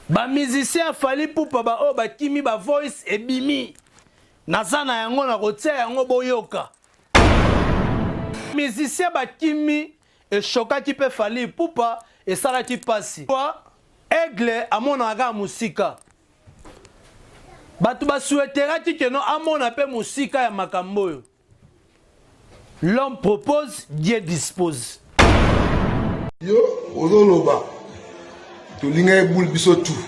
Ba musicien Fally Ipupa ba o ba kimi ba voice ebimi. Nazana yango na kotia yango boyoka. Musicien ba kimi e choka ki pe Fally Ipupa e sala ki pasi. Aigle amona aga musika. Batu ba souhaitera ki que non amona pe musika ya makambo yo. L'homme propose, Dieu dispose. Yo, ozoloba. To linga boule biso tout.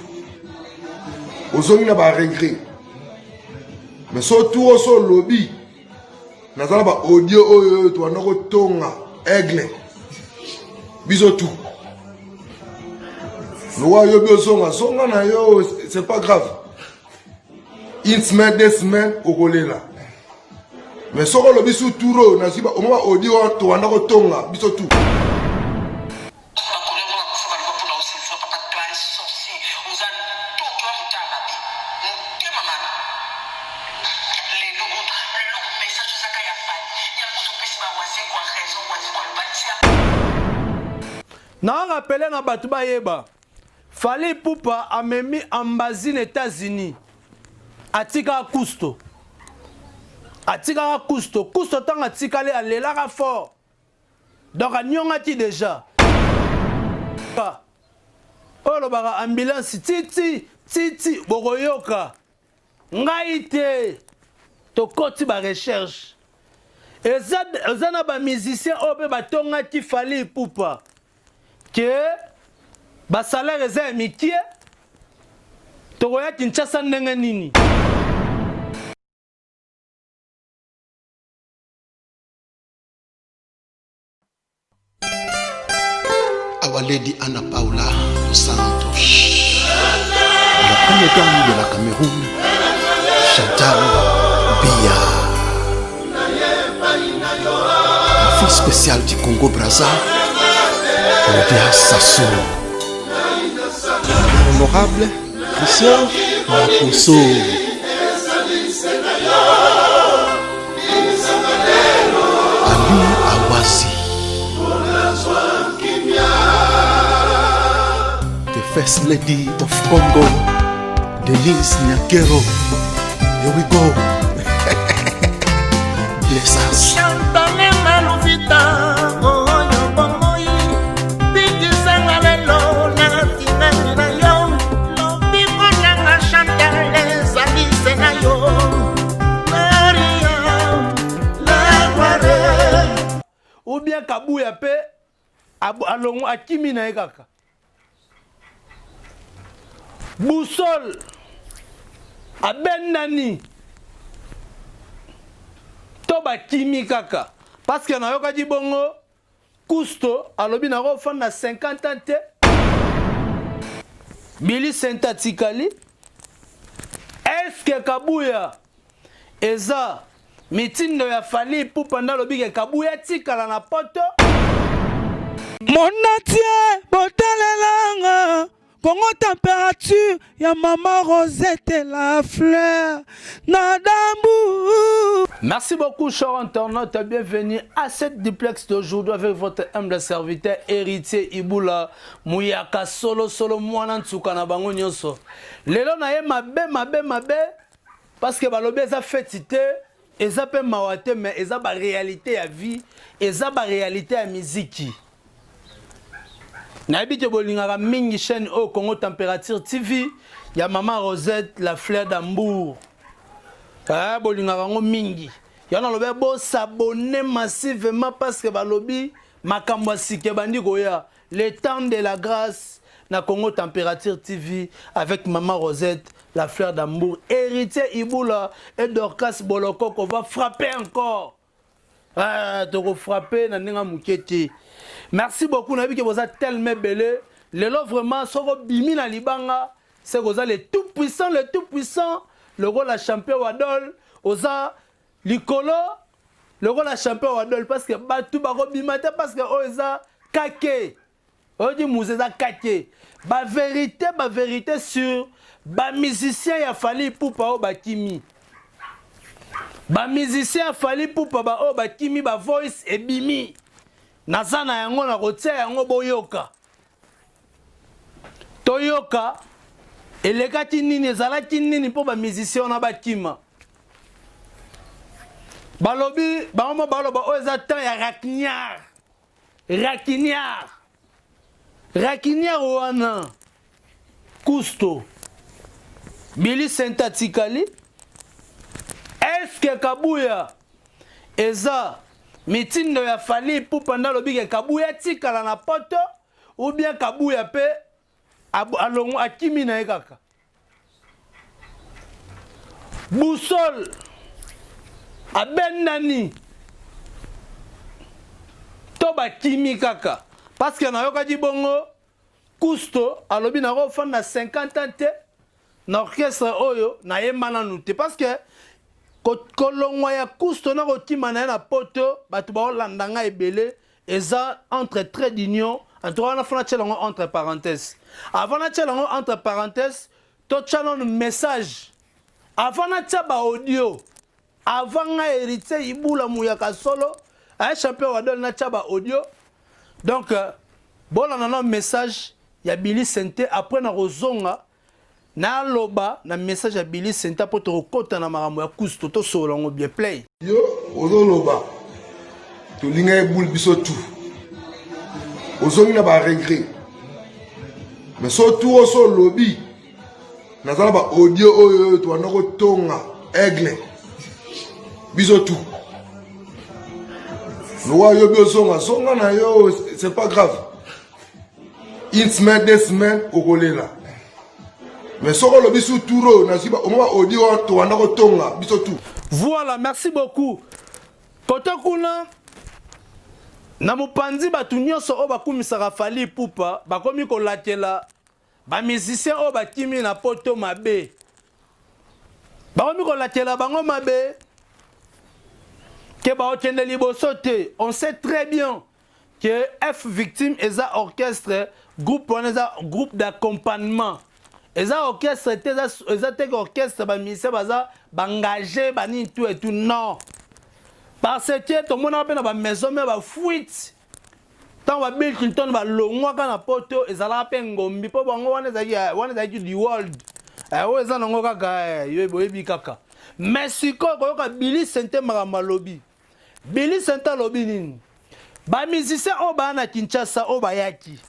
Ozongi ba regret. Mais surtout au lobby. Nazala ba audio oyo to anoko tonga aigle. Biso tout. Lo yo bio songa na yo c'est pas grave. Une semaine, 2 semaines au là. Mais si on a vu tout touro, on a dit au moins audio to anoko tonga biso tout. Na rappelé na batu ba yeba. Fally Ipupa a memi ambasine États-Unis. Atika Kusto. Atika Kusto. Kusto tanga atika le alela fort. Donc a nyongati déjà. Oh lo bara ambulance titi bogoyoka. Ngaite. To koti ba recherche. Ezana ba musicien obe batonga ki Fally Ipupa. Que ba salaire eza mikie tokoya Kinshasa ndenge nini Our Lady Anna Paula dos Santos, la première dame de la Cameroun, Chantal Biya, la fille spéciale du Congo-Brazza, Claudia Sassou, l'honorable Christian Makoso, Ali Awasi, the First Lady of Congo, Denise Nyakero. Here we go. Bless us. Ou bien Kabouya pe alongo akimi na ekaka. Boussole abendani toba kimi kaka parce que na yoka di bongo Kusto alobi na ko fanda 50 ans te Billy Sentatikali. Est-ce que Kabouya eza mitindo ya Fally Ipupa na lobi ke Kabouya tikala na poto Monatie botelelanga Congo température ya maman Rosette la fleur Nadambu. Merci beaucoup chers internautes, bienvenue à cette duplex d'aujourd'hui avec votre humble serviteur héritier Ibula Mouyaka solo mwana ntuka na bango nyonso. Lelo na ye mabe parce que balobi eza fetité eza pe mawate mais eza ba réalité ya vie, eza ba réalité ya musique. N'habite bolingaka mingi chaîne au Congo Température TV ya maman Rosette la fleur d'Ambour. Ah bolingaka ngo mingi. Yana lobe bo s'abonner massivement parce que balobi makambo sike bandi koya le temps de la grâce na Congo Température TV avec maman Rosette la fleur d'Ambour. Héritier Ibula et Dorcas Boloko qu'on va frapper encore. Ah to frapper na ninga muketi. Merci beaucoup nabi que vous êtes tellement belé. Lelo vraiment soko bimi na libanga, c'est que vous êtes le tout puissant, le rôle la champion wadol, oza likolo, le rôle la champion wadol parce que batu bako bimate parce que oza kake. Odi mouzeza kake. Ba vérité sur ba musicien ya Fally Ipupa o ba kimi. Ba musicien Fally Ipupa ba o ba kimi ba voice ebimi. Nazana yango na kotia yango boyoka. Toyoka elekaki nini ezalaki nini mpo bamusicien na bakima balobi bango baloba oyo eza temps ya Raquiniar wana Cousteau Billy Senta tikali eske Kabuya eza mitindo ya Fally Ipupa nda lobi ke Kabuya tikala na poto ou bien Kabuya pe alongo akimi na ye kaka Boussole abendani to bakimi kaka parce que na yoka di bongo Cousteau alobi na ko fanda 50 ans te na orchestre oyo na yemana nute parce que kolongwa ya Cousteau na kokima na poto batu ba landanga ebele eza entre trait d'union en tout cas na fona tchelango entre parenthèses avant na tchelango entre parenthèses to tchalon message avant na tchaba audio avant nga héritier ibula muyaka solo a champion wadol na tchaba audio donc bon on a un message ya Billy Sente après na rozonga na loba na message ya Billy Sente pour te rekota na makambo ya Cousteau to solo ngo bien play yo ozo loba to linga ebul biso tout ozongi na ba regret mais surtout oso lobby nazala ba audio oyo to anoko tonga aigle biso tout no yo biosonga songa na yo c'est pas grave une semaine deux semaines okolela mais soko lobby sous touro na siba oma audio to anoko tonga biso tout. Voilà, merci beaucoup. Koto kuna na mopanzi batu nyonso o bakumisaka Fally Ipupa bakomi kolatela ba musicien o bakimi na poto mabe bakomi kolatela bango mabe ke ba okende liboso te. On sait très bien que F Victime eza orchestre groupe groupe d'accompagnement eza orchestre eza te orchestre ba musicien baza bangagé bani tout et tout non. Parce que tout le monde a une maison, mais il fuite. Tant que Bill Clinton va longwa kana poto ezala pe ngombi po bango wana zaki du world. O ezana ngo kaka yo boyebi kaka. Mais siko ko Billy Sente marama lobby. Billy Sente lobby nini? Ba musicien o ba na Kinshasa o ba yaki.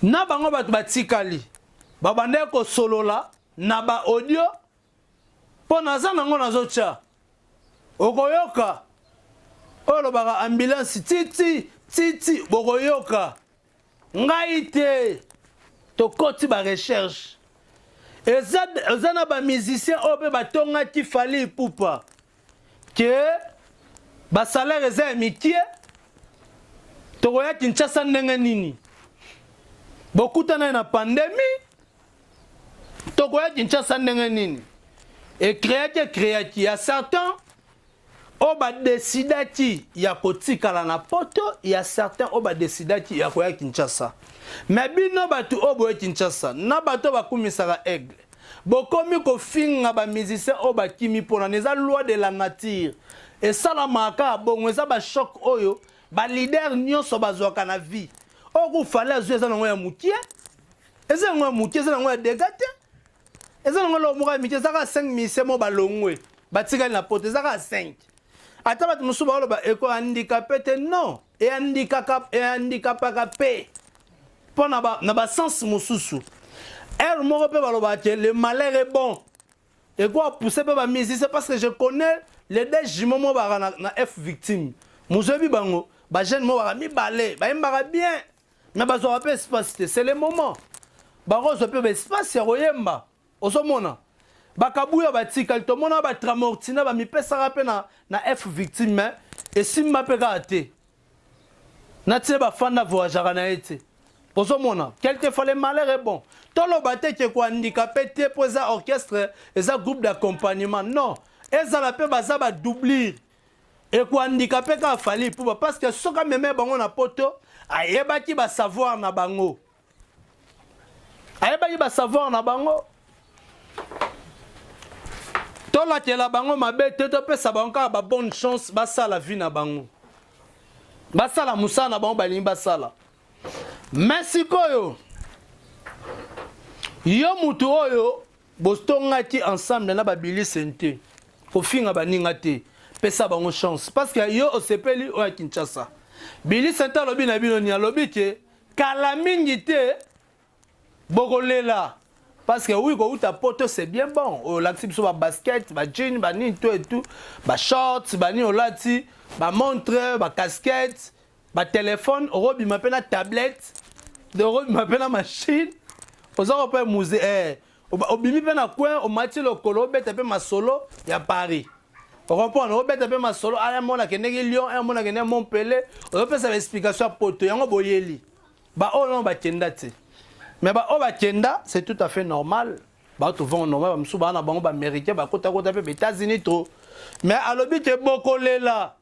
Na bango batu batikali. Ba bande ko solola na ba audio po nazana ngo nazocha. Okoyoka olo baka ambulance titi bokoyoka ngai te to koti ba recherche ezana ba musicien ope batonga ki Fally Ipupa ke ba salaire eza mikie to koya Kinshasa ndenge nini bokutana na pandémie to koya Kinshasa ndenge nini et créati ya certains oba decidati ya kotikala na poto ya certains oba decidati ya koya Kinshasa mais bino batu obo Kinshasa na bato bakumisaka aigle bokomi ko finga ba musicien oba kimi pona neza loi de la nature et ça la maka bongo eza ba choc oyo ba leader nyonso bazwaka na vie oku fale azu eza ngo ya mukie eza ngo ya mukie eza ngo ya dégate eza ngo lo muka mikie eza ka 5 musiciens mo balongwe batikali na poto eza ka 5. Ata batu musuba olo ba eko handicapé te non et handicapaka pe po na ba sens mususu elle moko pe baloba ke le malheur est bon et quoi pousser pe ba musicien parce que je connais les deux jumeaux mo ba na F Victime muzebi bango ba jeune mo ba mi balé ba yembaka bien mais ba zo pe espace c'est le moment ba rozo pe espace ya royemba osomona bakabuya batikali to mona ba tramortina ba mipesa pe na F Victime et simma pe kate na tse ba fanda voyagera na ete poso mona quelquefois le malheur est bon tolo bate ke ko handicapé te poza orchestre eza groupe d'accompagnement non eza la pe baza ba doublir et ko handicapé ka Fally Ipupa parce que soka meme bango na poto ayebaki ba savoir na bango tola tela bango mabe te to pesa bango ba bonne chance basala vie na bango basala musana bango balingi basala merci koyo yo mutu oyo bostongaki ensemble na babili sente kofinga baninga te pesa bango chance parce que yo osepeli oya Kinshasa Billy Sente alobi na bino ni alobi ke kala mingi te bokolela parce que oui ko uta poto c'est bien bon o laxi biso ba basket ba jean ba ni tout et tout ba shorts ba ni olati ba montre ba casquette ba téléphone robi mapena tablette de robi mapena machine oza ko musée obimi pe na coin o mati lo kolo beta pe masolo ya Paris on comprend o beta pe masolo ala mona ke ndenge Lyon un mona ke ndenge Montpellier o pe sa explication poto yango boyeli ba o non ba kenda te mais ba o ba kenda c'est tout à fait normal ba to vont normal ba msuba na bango ba américain ba kota kota pe États-Unis trop mais alobi te bokolela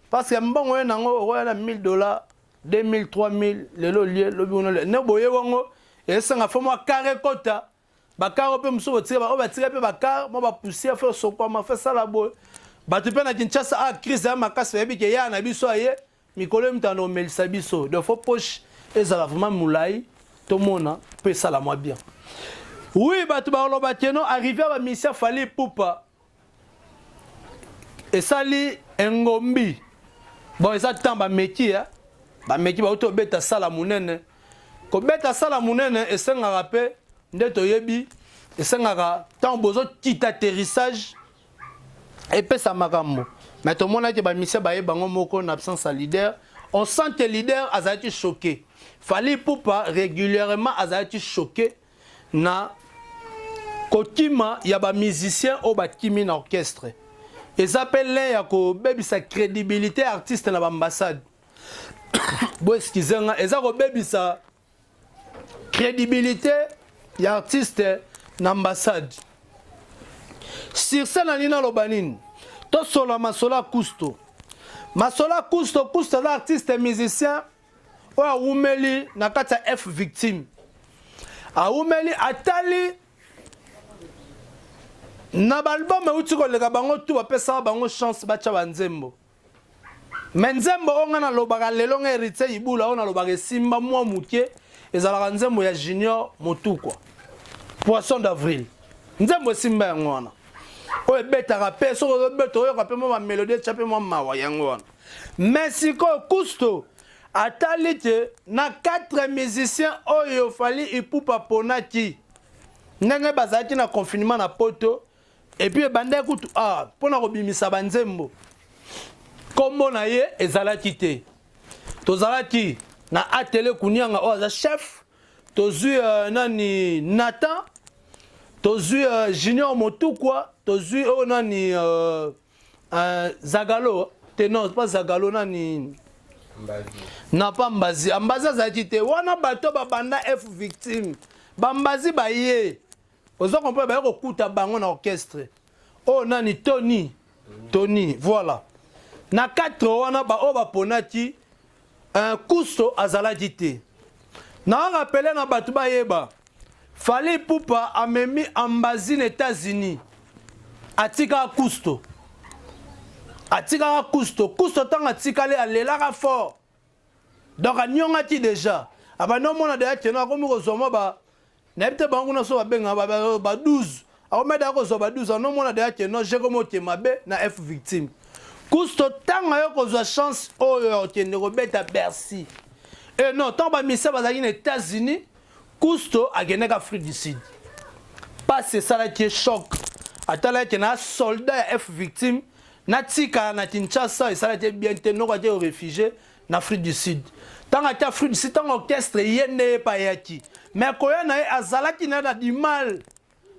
parce que mbongo nango o na $1000 $2000 $3000 lelo lié lobi ono ne boye wango et ça nga fomo carré kota ba carré pe msuba tira ba o ba tira pe ba car mo ba pousser faire soko ma fait ça la bo ba tu pe na Kinshasa a crise ya makasi yebi ke ya na biso aye mikolo mtando melisa biso de faux poche ezala vraiment moulai tout mona peut ça la moi bien oui ba tu ba lo ba teno arrivé à mission Fally Ipupa et sali engombi bon ça temps ba métier ba auto beta sala munene ko beta sala munene et senga rappel ndeto yebi et senga tant bozo petit atterrissage et pe sa makambo mais tout monde a que ba mission ba bango moko en absence à leader on sent que leader azati choqué Fally Ipupa régulièrement azati choqué na kotima ya ba musicien au ba kimi na orchestre et s'appelle ya ko baby sa crédibilité artiste na ambassade bon excusez-moi et ça ko baby sa crédibilité ya artiste na ambassade sur scène alina lobanine to solo masola kusto na artiste musicien o awumeli na kata F victime awumeli atali na balbum uti ko leka bango tu bapesa bango chance bacha banzembo menzembo onga na lobaka lelo nga héritier ibula ona lobaka simba mwa muke ezalaka nzembo ya Junior Motukwa poisson d'avril nzembo simba yango wana o ebetaka pe soko beto oyo ka pe mo ba mélodie chape mo mawa yango wana Mexico Kusto atali te na 4 musiciens oyo Fally Ipupa ponaki ndenge bazaki na confinement na poto et puis bande kutu pona ko bimisa banzembo kombo na ye ezalaki te tozalaki na atelier kunianga o za chef tozui nani Nathan tozui Junior Motukwa tozui o nani Zagalo te non pas Zagalo nani na pas Mbazi ambaza zaki te wana bato babanda F victime bambazi baye ozo comprendre ba ko kuta bango na orchestre oh nani Tony voilà na 4 wana ba o ba ponaki un Kusto azalaki te na rappelé na batu bayeba Fally Ipupa amemi ambazi na États-Unis atika Kusto tanga tikale alelaka fort donc anyongaki déjà abano mona de teno akomi kozoma ba na bite bango na so babenga ba 12 akomeda ko zo ba 12 no mona de teno je komo te mabe na F victime Kusto tanga yo kozwa chance oyo tende ko beta Bercy et non tant ba misa bazaki na États-Unis Kusto agene ka Afrique du Sud pas c'est ça là qui est choc atala que na soldat F victime na tika na Kinshasa et ça là bien teno ko te réfugié na Afrique du Sud tant à Afrique du Sud tant orchestre yende pa yaki mais koya na azalaki na du mal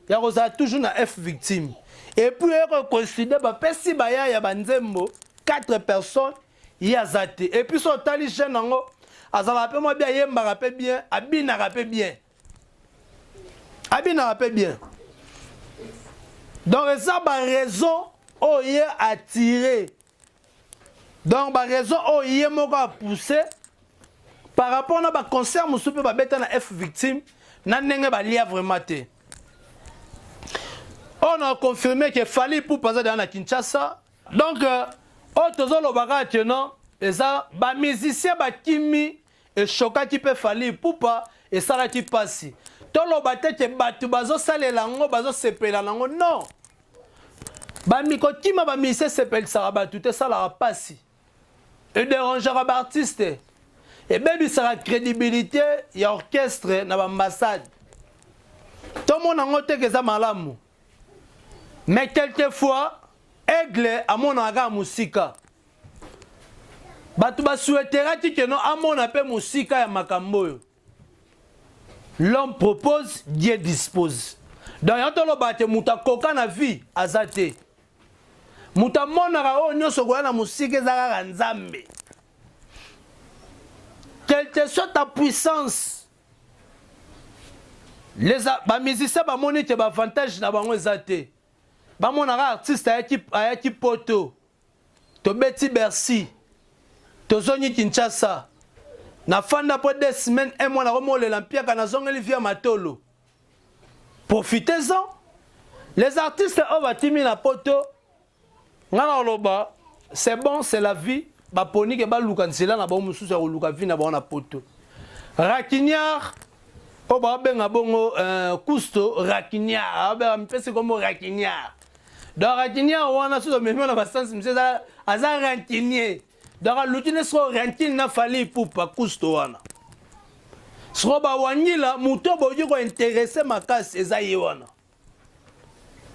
ya koza toujours na F victime et puis ko considérer ba pesi ba ya banzembo 4 personnes ya zate et puis so tali jeune ngo azala pe mo bien yemba rapé bien abina rapé bien donc ça ba raison o ye attiré donc ba raison o ye moko a poussé par rapport à ba concert musu pe ba beta na F victime na ndenge ba lia vraiment te on a confirmé que Fally Ipupa dans na Kinshasa donc tozo lobaka que non eza ba musicien ba kimi et choka qui peut Fally Ipupa et ça la qui passe toloba te ke bato bazosalela yango bazosepela nango non bamikotima bamise sepelisaka bato te esalaka mpasi edérangaka baartiste ebebisaka crédibilité ya orchestre na baambassade tomona yango te ke eza malamu mais quelquefois aigle amonaka kaka mosika bato basueteraki keno amona mpe mosika ya makambo oyo l'homme propose Dieu dispose donc yango toloba te moto akoka na vie aza te moto amonaka oyo nyonso koya na mosika eza kaka nzambe quelle que soit ta puissance bamusicien bamoni te baavantage na bango eza te bamonaka artiste ayaki poto tobeti Bercy tozongi Kinshasa nafanda po 2 semaines un mois nakomolela mpiaka nazongeli via matolo profitez-en les artistes oyo batimi na poto nga na oloba c'est bon c'est la vie baponi ke baluka nzela na bango mosusu ya koluka vi na bango na poto raquignard oyo babenga bongo kusto raquignard abenga mpesi kombo raquignard donc raquignard wana soso memio na basansi mse aza rancinier donc alutine soko rancine na fali ipupa kusto wana soko bawangila moto boyoki kointeresse makasi eza ye wana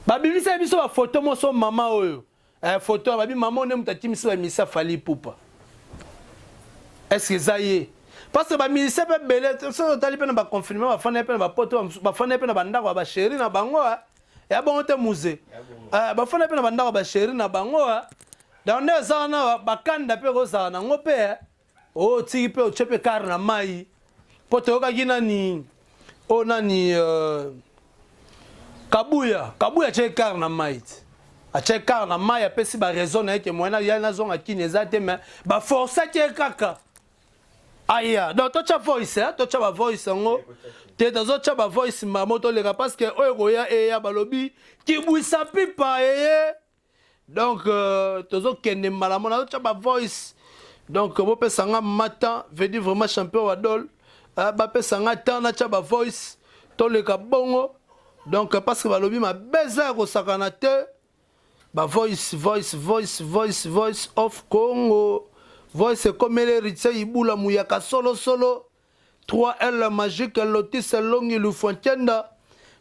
babimisa biso bafoto moso mama oyo photo babi mama one mutu atimisi bamisa fali ipupa est-ce que eza ye parce que bamilise mpe bele soki otali mpe na baconfinement bafanda mpe na bapoto bafanda mpe na bandako ya basheri na bango ya bongo te musée bafanda mpe na bandako ya basheri na bango donc nde eza wana bakanda mpe kozala nango mpe otiki mpe otie mpe kare na mai mpo toyokaki nani oyo nani kabuya atie kare na mai te atie kare na mai apesi baraison na ye ke moyena ya nazonga kini eza te me baforçaki ye kaka aya donc totya voice totya bavoice yango te tozotya bavoice mamo toleka parce que oyo koya eya balobi kibwisa pipa eye donc tozokende malamu nazotya bavoice donc bopesanga mata veut dire vraiment champion wa dol bapesanga temps natya bavoice toleka bongo donc parce que balobi mabeza ya kosakana te voice of Congo voice comme l'héritier ibula muyaka solo 3L magique lotis longi lufontienda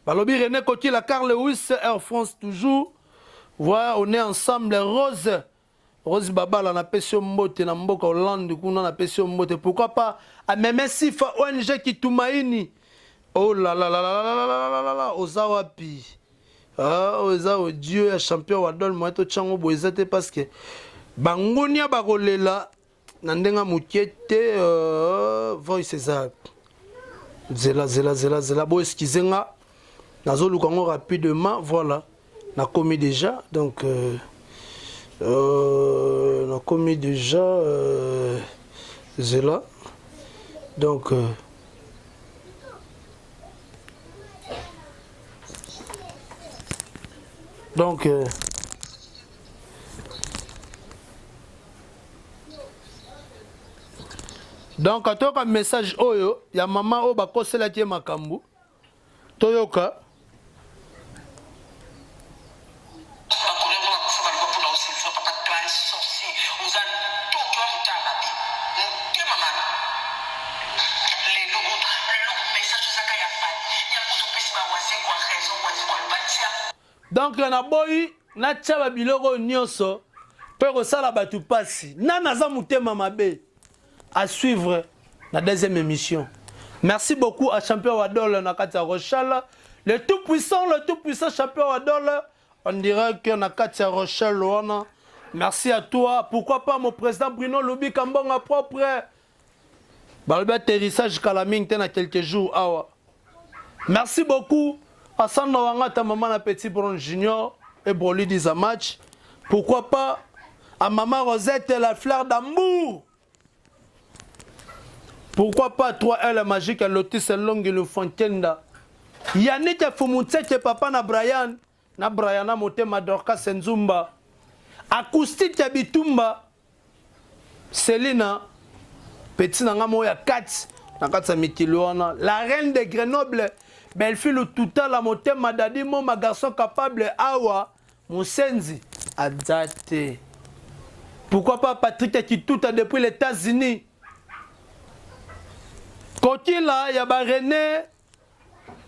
balobi René Coty la Carl Lewis Air France toujours voilà on est ensemble Rose Babala na pesio mbote na mboka Hollande kuna na pesio mbote pourquoi pas à même sifa ONG Kitumaini oh là là là là là là là ozawapi oza o Dieu ya champion wa dol moto chango boezate parce que bangonia bakolela na ndenga mukete voice za zela bo excusenga nazoluka ngo rapidement voilà na commis déjà donc na commis déjà zela donc donc atoyoka message oyo ya mama oyo bakoselaki ye makambo toyoka donc na boyi natya babiloko nyonso mpe kosala bato pasi nana aza motema mabe à suivre la deuxième émission. Merci beaucoup à Champion Wadol Nakatia Rochelle. Le tout puissant Champion Wadol. On dirait que Nakatia Rochelle. Merci à toi. Pourquoi pas mon président Bruno Loubi Kambonga propre. Balbert atterrissage Kalaming ten à quelques jours. Merci beaucoup à Sandra Wangata Maman la Petit Bron Junior et Broly Dizamach. Pourquoi pas à Maman Rosette la fleur d'amour. Pourquoi pas 3L magique à Lotus Long et le Fontaine. Yannick Fumutseke papa na Brian na Motema Dorka Senzumba. Acoustique ya Bitumba. Selina Petit Nangamo ya 4 na 4 Mikiluana. La reine de Grenoble Belle-fille tout à la motema dadi mon ma garçon capable awa Moussenzi Adzate. Pourquoi pas Patrick qui tout a depuis les États-Unis? Kokila ya ba René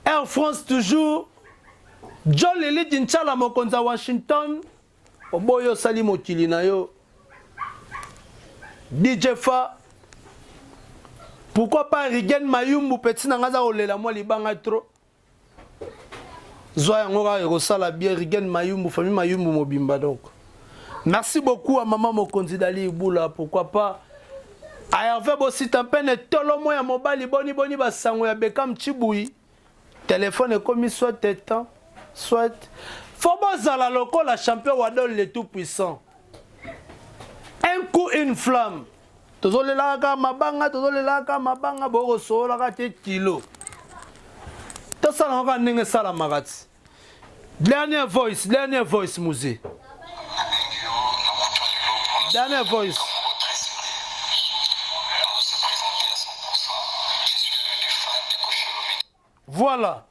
Air France toujours. John Lili Dinchala mokonza Washington. Oboyo sali mokili na yo. DJ Fa. Pourquoi pas Rigen Mayumbu petit na ngaza olela moi libanga trop. Zoya ngora erosala bien Rigen Mayumbu famille Mayumbu mobimba donc. Merci beaucoup à maman Mokonzi Dali Ibula. Pourquoi pas à Hervé Bossitampene tolo mo ya mobali boni basango ya Bekam Chibui. Téléphone est commis soit temps soit faut bozala loko la champion Wadol le tout puissant. Un coup une flamme. Tozolelaka mabanga boko sola ka te kilo. Tosala ngaka ndenge sala magati. Dernier voice musée. Dernier voice. Voilà.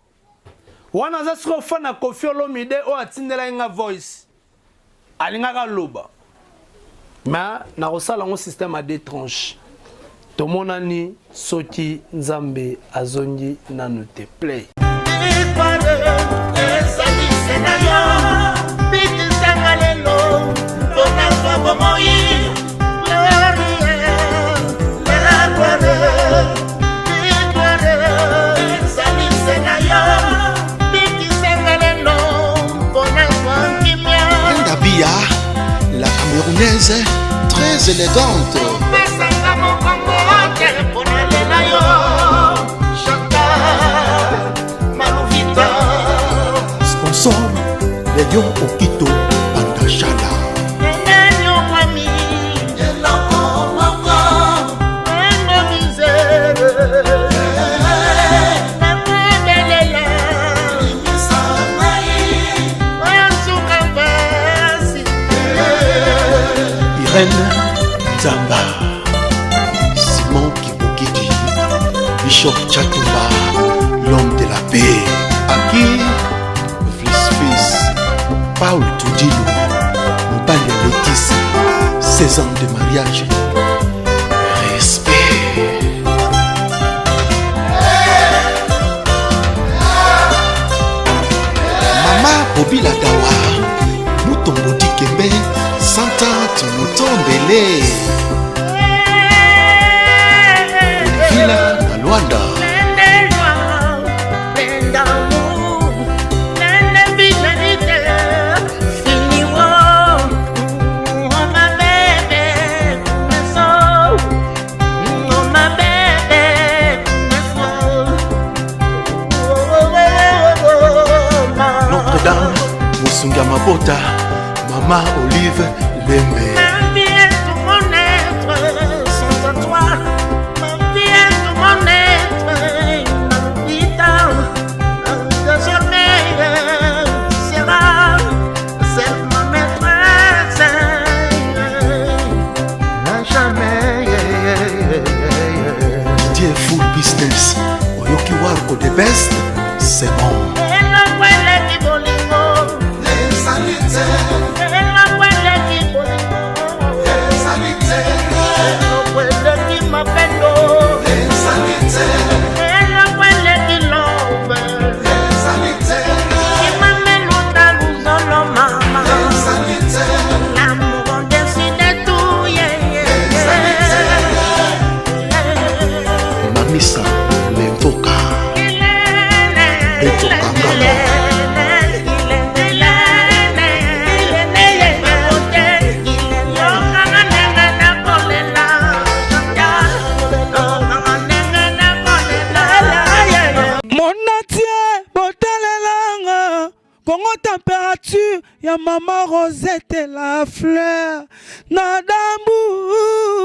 Wana za siko fan na Koffi Olomide o atindela nga voice. Alingaka loba. Mais na kosala ngo système à deux tranches. Tomonani soki Nzambe azongi nanu te play. La Camerounaise, très élégante. Sponsor, les lions au Quito, Bandachala. Irène Zamba, Simon Kibokidi, Bishop Chatumba, l'homme de la paix, Aki, Fils, Paul Toudilou, Mobali Laetitia, 16 ans de mariage, respect. Mama Bobby Ladawa, Moutombo Dikembe, Santante Mutombele Villa na Luanda. Notre-Dame, Musunga Mabota, Mama Olive Lembe. Ma vie est tout mon être, sans toi. Ma vie est tout mon être, ma vie désormais tu seras seulement maîtresse. À jamais. Dieu full business, Oyoki Warko the best, c'est bon. Mamisa Lemfoka Etokangala. Congo température, ya maman Rosette la fleur, Nadambu.